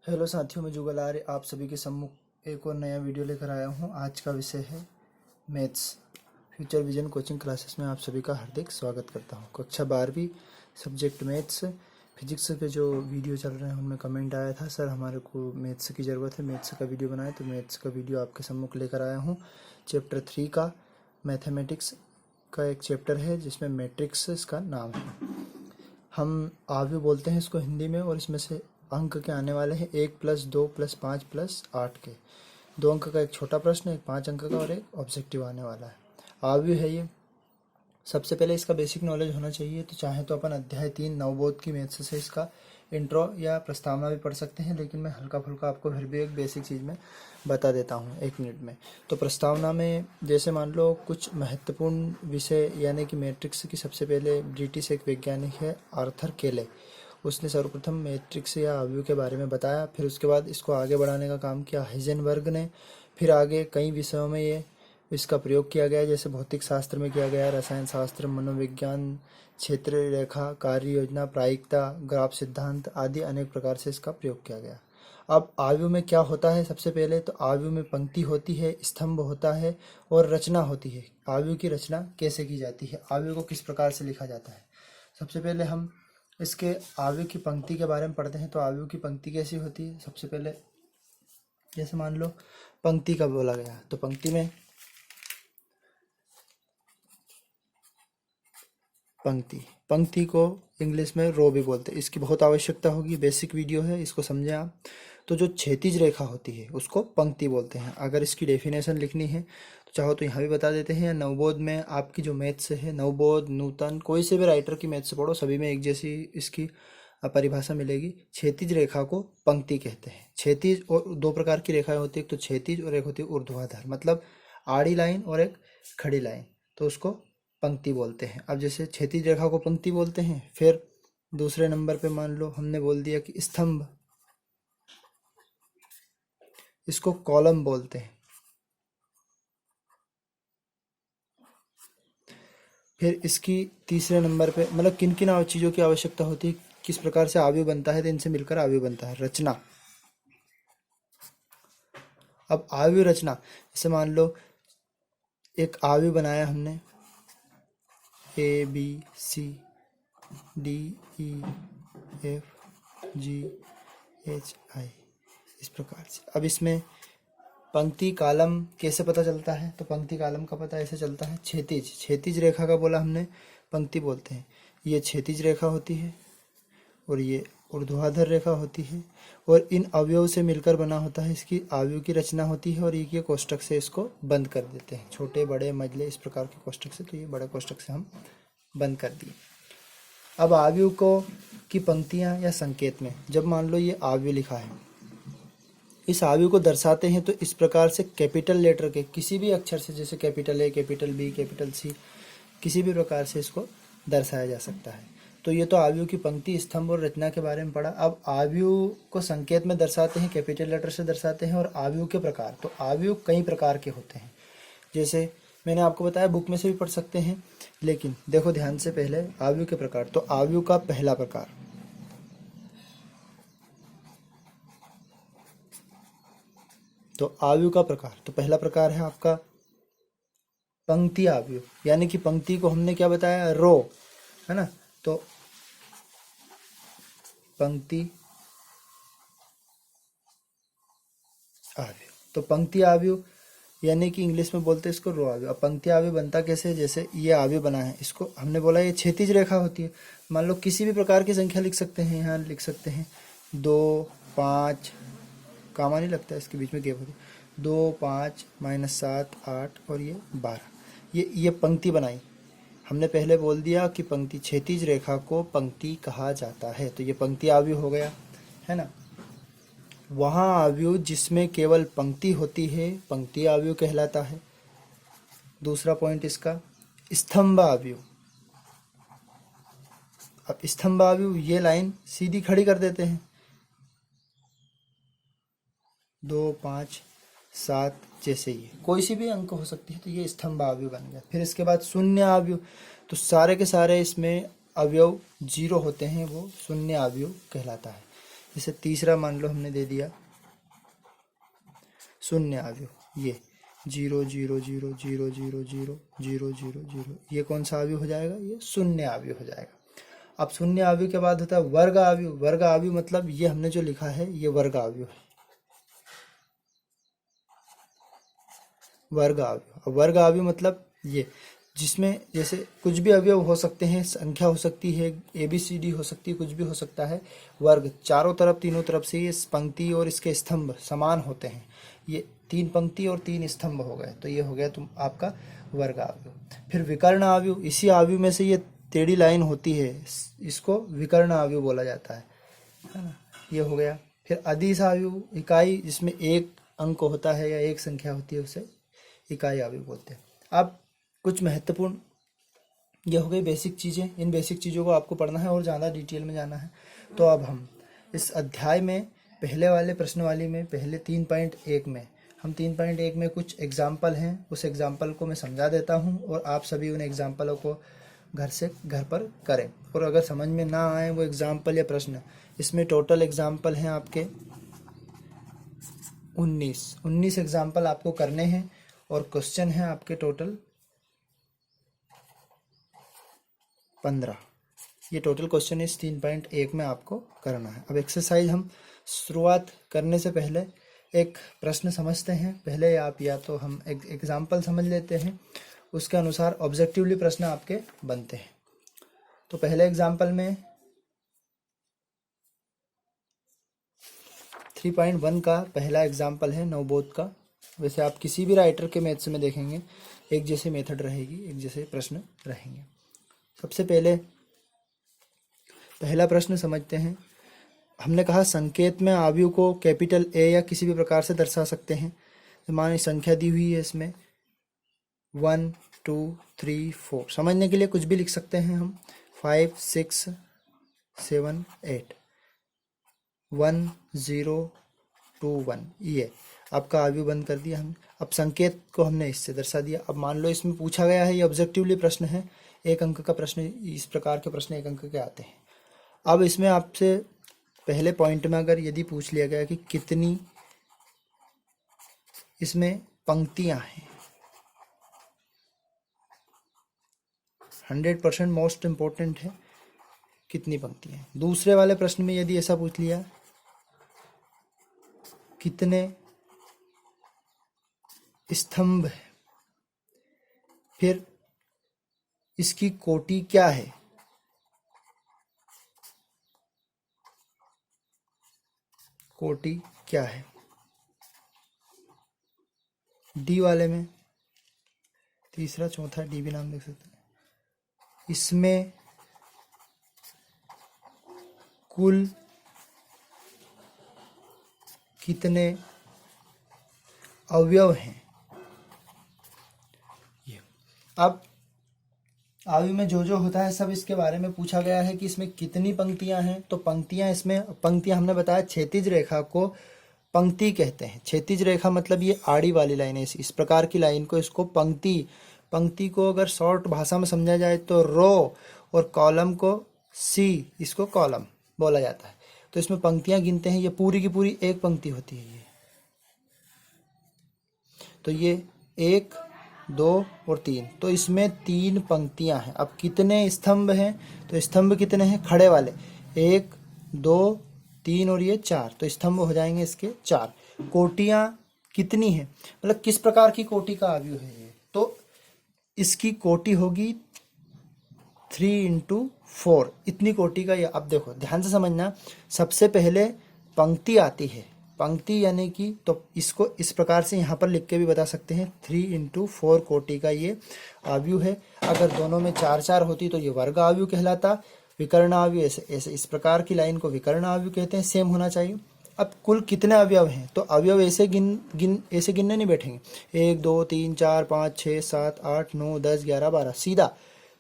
Hello साथियों, मैं जुगल आर्य आप सभी के सम्मुख एक और नया वीडियो लेकर आया हूं। आज का विषय है maths. Future vision coaching classes में आप सभी का हार्दिक स्वागत करता हूं। कक्षा 12वीं सब्जेक्ट मैथ्स फिजिक्स पे जो वीडियो चल रहे हैं उनमें कमेंट आया था, सर हमारे को मैथ्स की ज़रूरत है, मैथ्स का वीडियो बनाए। तो मैथ्स का वीडियो आपके सम्मुख लेकर आया हूँ। चैप्टर 3 का मैथमेटिक्स का एक चैप्टर है जिसमें मैट्रिक्स इसका नाम है। हम आव्यूह बोलते हैं इसको हिंदी में, और इसमें से अंक के आने वाले हैं 1 + 2 + 5 + 8 के। 2 अंक का एक छोटा प्रश्न, एक 5 अंक का और एक ऑब्जेक्टिव आने वाला है। आव्यूह है ये। सबसे पहले इसका बेसिक नॉलेज होना चाहिए। तो चाहे तो अपन अध्याय 3 नवबोध की मैथ्स से इसका इंट्रो या प्रस्तावना भी पढ़ सकते हैं, लेकिन मैं हल्का फुल्का आपको फिर भी एक बेसिक चीज़ में बता देता हूँ 1 मिनट में। तो प्रस्तावना में जैसे मान लो कुछ महत्वपूर्ण विषय, यानी कि मैट्रिक्स की सबसे पहले ब्रिटिश एक वैज्ञानिक है आर्थर केले, उसने सर्वप्रथम मैट्रिक्स या आव्यूह के बारे में बताया। फिर उसके बाद इसको आगे बढ़ाने का काम किया हाइजेनबर्ग ने। फिर आगे कई विषयों में ये इसका प्रयोग किया गया, जैसे भौतिक शास्त्र में किया गया, रसायन शास्त्र, मनोविज्ञान, क्षेत्र रेखा, कार्य योजना, प्रायिकता, ग्राफ सिद्धांत आदि अनेक प्रकार से इसका प्रयोग किया गया। अब आव्यूह में क्या होता है? सबसे पहले तो आव्यूह में पंक्ति होती है, स्तंभ होता है और रचना होती है। आव्यूह की रचना कैसे की जाती है, आव्यूह को किस प्रकार से लिखा जाता है? सबसे पहले हम इसके आव्यूह की पंक्ति के बारे में पढ़ते हैं। तो आव्यूह की पंक्ति कैसी होती है? सबसे पहले जैसे मान लो पंक्ति का बोला गया, तो पंक्ति में पंक्ति को इंग्लिश में रो भी बोलते हैं। इसकी बहुत आवश्यकता होगी, बेसिक वीडियो है, इसको समझें आप। तो जो क्षैतिज रेखा होती है उसको पंक्ति बोलते हैं। अगर इसकी डेफिनेशन लिखनी है तो चाहो तो यहाँ भी बता देते हैं, या नवबोध में आपकी जो मैथ्स है, नवबोध, नूतन, कोई से भी राइटर की मैथ्स पढ़ो, सभी में एक जैसी इसकी परिभाषा मिलेगी। क्षैतिज रेखा को पंक्ति कहते हैं। क्षैतिज और 2 प्रकार की रेखाएं होती है, एक तो क्षैतिज और एक होती है ऊर्ध्वाधर, मतलब आड़ी लाइन और एक खड़ी लाइन, तो उसको पंक्ति बोलते हैं। अब जैसे क्षैतिज रेखा को पंक्ति बोलते हैं। फिर दूसरे नंबर पे मान लो हमने बोल दिया कि स्तंभ, इसको कॉलम बोलते हैं। फिर इसकी तीसरे नंबर पे मतलब किन किन चीज़ों की आवश्यकता होती है, किस प्रकार से आव्यूह बनता है, तो इनसे मिलकर आव्यूह बनता है। रचना, अब आव्यूह रचना, जैसे मान लो एक आव्यूह बनाया हमने ABCDEFGHI, इस प्रकार से। अब इसमें पंक्ति कालम कैसे पता चलता है? तो पंक्ति कालम का पता ऐसे चलता है, क्षैतिज रेखा का बोला हमने पंक्ति बोलते हैं। ये क्षैतिज रेखा होती है और ये ऊर्ध्वाधर रेखा होती है, और इन अवयव से मिलकर बना होता है, इसकी आव्यूह की रचना होती है। और ये कोष्टक से इसको बंद कर देते हैं, छोटे बड़े मझले इस प्रकार के कोष्टक से। तो ये बड़े कोष्टक से हम बंद कर दिए। अब आव्यूह को की पंक्तियां या संकेत में, जब मान लो ये आव्यूह लिखा है, इस आव्यूह को दर्शाते हैं तो इस प्रकार से कैपिटल लेटर के किसी भी अक्षर से, जैसे capital A, capital B, capital C, किसी भी प्रकार से इसको दर्शाया जा सकता है। तो ये तो आव्यूह की पंक्ति, स्तंभ और रचना के बारे में पढ़ा। अब आव्यूह को संकेत में दर्शाते हैं, कैपिटल लेटर से दर्शाते हैं। और आव्यूह के प्रकार, तो आव्यूह कई प्रकार के होते हैं, जैसे मैंने आपको बताया बुक में से भी पढ़ सकते हैं, लेकिन देखो ध्यान से पहले आव्यूह के प्रकार। तो आव्यूह का पहला प्रकार, तो आव्यूह का प्रकार, तो पहला प्रकार है आपका पंक्ति आव्यूह, यानी कि पंक्ति को हमने क्या बताया, रो, है ना। तो पंक्ति आव्यूह, तो पंक्ति आव्यूह यानी कि इंग्लिश में बोलते हैं इसको रो आव्यूह। अब पंक्ति आव्यूह बनता कैसे? जैसे ये आव्यूह बना है, इसको हमने बोला ये क्षैतिज रेखा होती है। मान लो किसी भी प्रकार की संख्या लिख सकते हैं, यहाँ लिख सकते हैं 2, 5, कामा नहीं लगता, इसके बीच में गैप होती है, 2, 5, -7, 8 और ये 12। ये पंक्ति बनाई हमने। पहले बोल दिया कि पंक्ति, क्षैतिज रेखा को पंक्ति कहा जाता है, तो ये पंक्ति आव्यूह हो गया, है ना। वहाँ आव्यूह जिसमें केवल पंक्ति होती है पंक्ति आव्यूह कहलाता है। दूसरा पॉइंट इसका स्तंभ आव्यूह। अब स्तंभ आव्यूह, ये लाइन सीधी खड़ी कर देते हैं, 2, 5, 7, जैसे ये कोई सी भी अंक हो सकती है, तो ये स्तंभ आव्यूह बन गया। फिर इसके बाद शून्य आव्यूह, तो सारे के सारे इसमें अवयव 0 होते हैं, वो शून्य आव्यूह कहलाता है। जैसे तीसरा मान लो हमने दे दिया शून्य अवयव, ये 0 0 0 0 0 0 0 0 0, ये कौन सा अवयव हो जाएगा? ये शून्य अवयव हो जाएगा। अब शून्य अवयव के बाद होता है वर्ग अवयव। वर्ग अवयव मतलब ये हमने जो लिखा है ये वर्ग अवयव है, वर्ग अवयव। अब वर्ग अवयव मतलब ये जिसमें जैसे कुछ भी अवयव हो सकते हैं, संख्या हो सकती है, ABCD हो सकती है, कुछ भी हो सकता है। वर्ग चारों तरफ तीनों तरफ से ये पंक्ति और इसके स्तंभ समान होते हैं, ये 3 पंक्ति और 3 स्तंभ हो गए, तो ये हो गया तुम आपका वर्ग अवयव। फिर विकर्ण अवयव, इसी अवयव में से ये टेढ़ी लाइन होती है, इसको विकर्ण अवयव बोला जाता है ना, ये हो गया। फिर अदिश अवयव, इकाई जिसमें एक अंक होता है या एक संख्या होती है उसे इकाई अवयव बोलते हैं। अब कुछ महत्वपूर्ण ये हो गई बेसिक चीज़ें, इन बेसिक चीज़ों को आपको पढ़ना है और ज़्यादा डिटेल में जाना है। तो अब हम इस अध्याय में पहले वाले प्रश्नवाली में पहले 3.1 में हम 3.1 में कुछ एग्जाम्पल हैं, उस एग्जाम्पल को मैं समझा देता हूं और आप सभी उन एग्जाम्पलों को घर पर करें। और अगर समझ में ना आए वो एग्जाम्पल या प्रश्न, इसमें टोटल एग्जाम्पल हैं आपके 19 एग्जाम्पल आपको करने हैं और क्वेश्चन हैं आपके टोटल 15। ये टोटल क्वेश्चन इस 3.1 में आपको करना है। अब एक्सरसाइज हम शुरुआत करने से पहले एक प्रश्न समझते हैं। पहले आप या तो हम एग्जाम्पल समझ लेते हैं, उसके अनुसार ऑब्जेक्टिवली प्रश्न आपके बनते हैं। तो पहले एग्जाम्पल में 3.1 का पहला एग्जाम्पल है नवबोध का। वैसे आप किसी भी राइटर के मैथ्स में देखेंगे एक जैसे मेथड रहेगी, एक जैसे प्रश्न रहेंगे। सबसे पहले पहला प्रश्न समझते हैं। हमने कहा संकेत में अवयव को कैपिटल A या किसी भी प्रकार से दर्शा सकते हैं। तो माने संख्या दी हुई है इसमें 1 2 3 4, समझने के लिए कुछ भी लिख सकते हैं हम 5 6 7 8 1 0 2 1, ये आपका अवयव बंद कर दिया हम। अब संकेत को हमने इससे दर्शा दिया। अब मान लो इसमें पूछा गया है, ये ऑब्जेक्टिवली प्रश्न है, 1 अंक का प्रश्न, इस प्रकार के प्रश्न 1 अंक के आते हैं। अब इसमें आपसे पहले पॉइंट में अगर यदि पूछ लिया गया कि कितनी इसमें पंक्तियां हैं, 100% मोस्ट इम्पोर्टेंट है, कितनी पंक्तियां। दूसरे वाले प्रश्न में यदि ऐसा पूछ लिया कितने स्तंभ है, फिर इसकी कोटि क्या है, कोटि क्या है। डी वाले में तीसरा चौथा डी भी नाम देख सकते हैं। इसमें कुल कितने अवयव हैं। ये अब अवयव में जो होता है सब इसके बारे में पूछा गया है कि इसमें कितनी पंक्तियां हैं। तो पंक्तियां, इसमें पंक्तियां हमने बताया क्षैतिज रेखा को पंक्ति कहते हैं। क्षैतिज रेखा मतलब ये आड़ी वाली लाइन है, इस प्रकार की लाइन को इसको पंक्ति, पंक्ति को अगर शॉर्ट भाषा में समझा जाए तो रो, और कॉलम को सी, इसको कॉलम बोला जाता है। तो इसमें पंक्तियां गिनते हैं, ये पूरी की पूरी एक पंक्ति होती है ये। तो ये 1 2 और 3, तो इसमें 3 पंक्तियां हैं। अब कितने स्तंभ हैं, तो स्तंभ कितने हैं खड़े वाले, 1 2 3 और ये 4, तो स्तंभ हो जाएंगे इसके 4। कोटियां कितनी हैं, मतलब किस प्रकार की कोटि का अवयव है ये, तो इसकी कोटि होगी 3 × 4, इतनी कोटि का ये। अब देखो ध्यान से समझना, सबसे पहले पंक्ति आती है, पंक्ति यानी कि, तो इसको इस प्रकार से यहाँ पर लिख के भी बता सकते हैं 3 × 4 कोटि का ये अवयव है। अगर दोनों में 4 4 होती तो ये वर्ग अवयव कहलाता। विकर्ण अवयव ऐसे इस प्रकार की लाइन को विकर्ण अवयव कहते हैं, सेम होना चाहिए। अब कुल कितने अवयव हैं, तो अवयव ऐसे ऐसे गिनने नहीं बैठेंगे 1 2 3 4 5 6 7 8 9 10 11 12, सीधा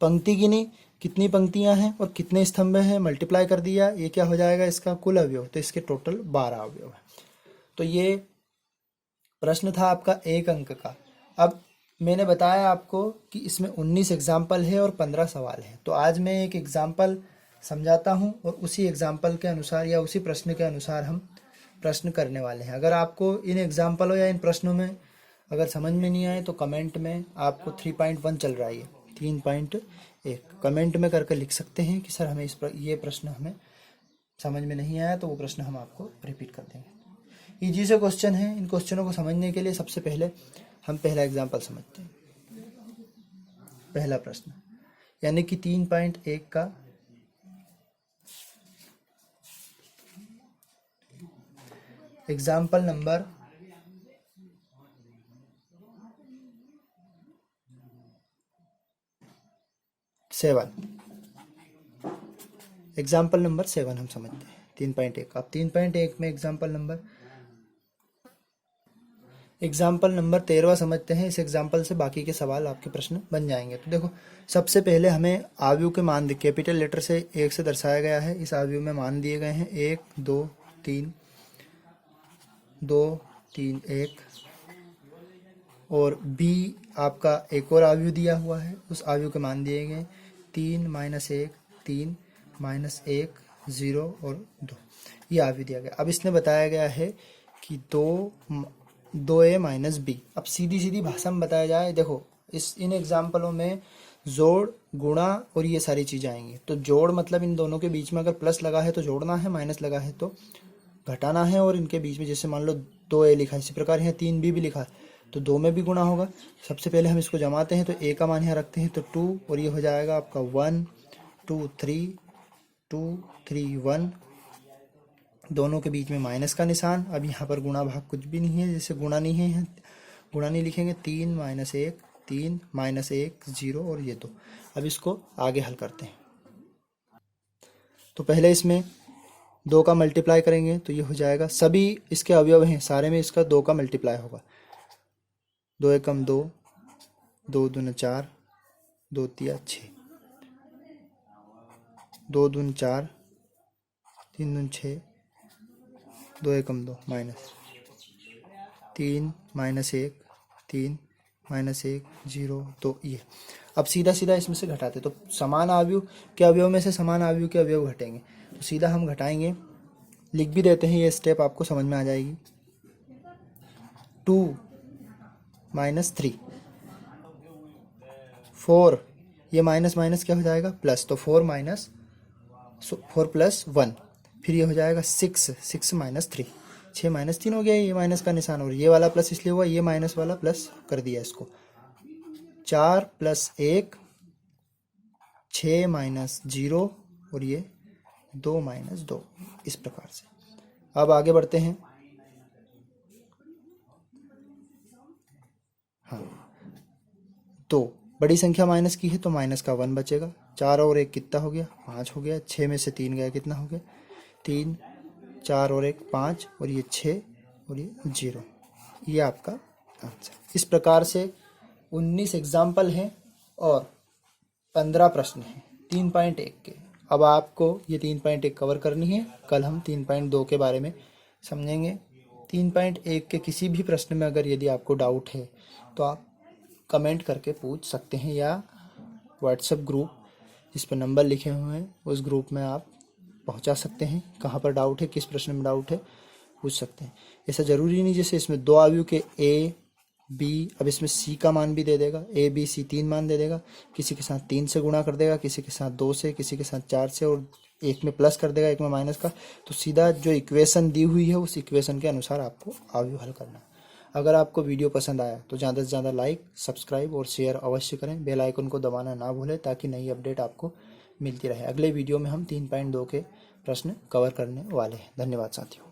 पंक्ति गिनी, कितनी पंक्तियां हैं और कितने स्तंभ हैं, मल्टीप्लाई कर दिया, ये क्या हो जाएगा इसका कुल अवयव। तो इसके टोटल 12 अवयव है। तो ये प्रश्न था आपका 1 अंक का। अब मैंने बताया आपको कि इसमें 19 एग्जाम्पल है और 15 सवाल है। तो आज मैं एक एग्जाम्पल समझाता हूँ और उसी एग्जाम्पल के अनुसार या उसी प्रश्न के अनुसार हम प्रश्न करने वाले हैं। अगर आपको इन एग्जाम्पलों या इन प्रश्नों में अगर समझ में नहीं आए तो कमेंट में आपको 3.1 चल रहा है, 3.1 कमेंट में करके लिख सकते हैं कि सर हमें ये प्रश्न हमें समझ में नहीं आया, तो वो प्रश्न हम आपको रिपीट कर देंगे। इजी से क्वेश्चन है। इन क्वेश्चनों को समझने के लिए सबसे पहले हम पहला एग्जाम्पल समझते हैं। पहला प्रश्न यानी कि 3.1 का एग्जाम्पल नंबर 7, एग्जाम्पल नंबर 7 हम समझते हैं 3.1। अब 3.1 में एग्जाम्पल नंबर 13 समझते हैं। इस एग्जाम्पल से बाकी के सवाल आपके प्रश्न बन जाएंगे। तो देखो, सबसे पहले हमें आव्यूह के मान कैपिटल लेटर से 1 से दर्शाया गया है। इस आव्यूह में मान दिए गए हैं 1 2 3 2 3 1, और बी आपका एक और आव्यूह दिया हुआ है, उस आव्यूह के मान दिए गए 3 -1 3 -1 0 और 2, ये आव्यूह दिया गया। अब इसने बताया गया है कि 2a - b। अब सीधी सीधी भाषा में बताया जाए, देखो इन एग्जाम्पलों में जोड़, गुणा और ये सारी चीज़ें आएंगी। तो जोड़ मतलब इन दोनों के बीच में अगर प्लस लगा है तो जोड़ना है, माइनस लगा है तो घटाना है, और इनके बीच में जैसे मान लो 2a लिखा है, इसी प्रकार यहाँ 3b भी लिखा है तो 2 में भी गुणा होगा। सबसे पहले हम इसको जमाते हैं, तो a का मान यहाँ रखते हैं तो 2, और ये हो जाएगा आपका 1 2 3 2 3 1, दोनों के बीच में माइनस का निशान। अब यहाँ पर गुणा भाग कुछ भी नहीं है, जैसे गुणा नहीं है, गुणा नहीं लिखेंगे। 3 -1 3 -1 0 और ये 2। अब इसको आगे हल करते हैं। तो पहले इसमें 2 का मल्टीप्लाई करेंगे तो ये हो जाएगा, सभी इसके अवयव हैं, सारे में इसका 2 का मल्टीप्लाई होगा। 2 एकम 2, 2 दूना 4, 2 तिया 6, 2 दूना 4, 3 दूना 6, 2 एकम 2 माइनस 3 -1 3 -1 0 2, ये। अब सीधा सीधा इसमें से घटाते, तो समान आव्यूह के अवयव में से समान आव्यूह के अवयव घटेंगे, तो सीधा हम घटाएंगे, लिख भी देते हैं, ये स्टेप आपको समझ में आ जाएगी। 2 -3 4, ये माइनस माइनस क्या हो जाएगा प्लस, तो 4 + 1, फिर ये हो जाएगा 6 6 -3, 6 -3 हो गया, ये माइनस का निशान, और ये वाला प्लस इसलिए हुआ, ये माइनस वाला प्लस कर दिया इसको। 4 + 1 6 -0 और ये 2 -2, इस प्रकार से। अब आगे बढ़ते हैं। हाँ, तो बड़ी संख्या माइनस की है तो माइनस का 1 बचेगा। 4 और 1 कितना हो गया 5 हो गया। 6 में से 3 गया, कितना हो गया 3, 4 और 1 5, और ये 6 और ये 0, ये आपका आंसर। इस प्रकार से 19 एग्जाम्पल हैं और 15 प्रश्न हैं 3.1 के। अब आपको ये 3.1 कवर करनी है। कल हम 3.2 के बारे में समझेंगे। 3.1 के किसी भी प्रश्न में अगर यदि आपको डाउट है तो आप कमेंट करके पूछ सकते हैं, या व्हाट्सएप ग्रुप जिस पर नंबर लिखे हुए हैं उस ग्रुप में आप पहुंचा सकते हैं। कहाँ पर डाउट है, किस प्रश्न में डाउट है, पूछ सकते हैं। ऐसा ज़रूरी नहीं जैसे इसमें 2 आव्यूह के a b, अब इसमें c का मान भी दे देगा, a b c 3 मान दे देगा, किसी के साथ 3 से गुणा कर देगा, किसी के साथ 2 से, किसी के साथ 4 से, और एक में प्लस कर देगा, एक में माइनस का। तो सीधा जो इक्वेशन दी हुई है उस इक्वेशन के अनुसार आपको आव्यूह हल करना है। अगर आपको वीडियो पसंद आया तो ज़्यादा से ज़्यादा लाइक, सब्सक्राइब और शेयर अवश्य करें। बेल आइकन को दबाना ना भूलें ताकि नई अपडेट आपको मिलती रहे। अगले वीडियो में हम 3.2 के प्रश्न कवर करने वाले हैं। धन्यवाद साथियों।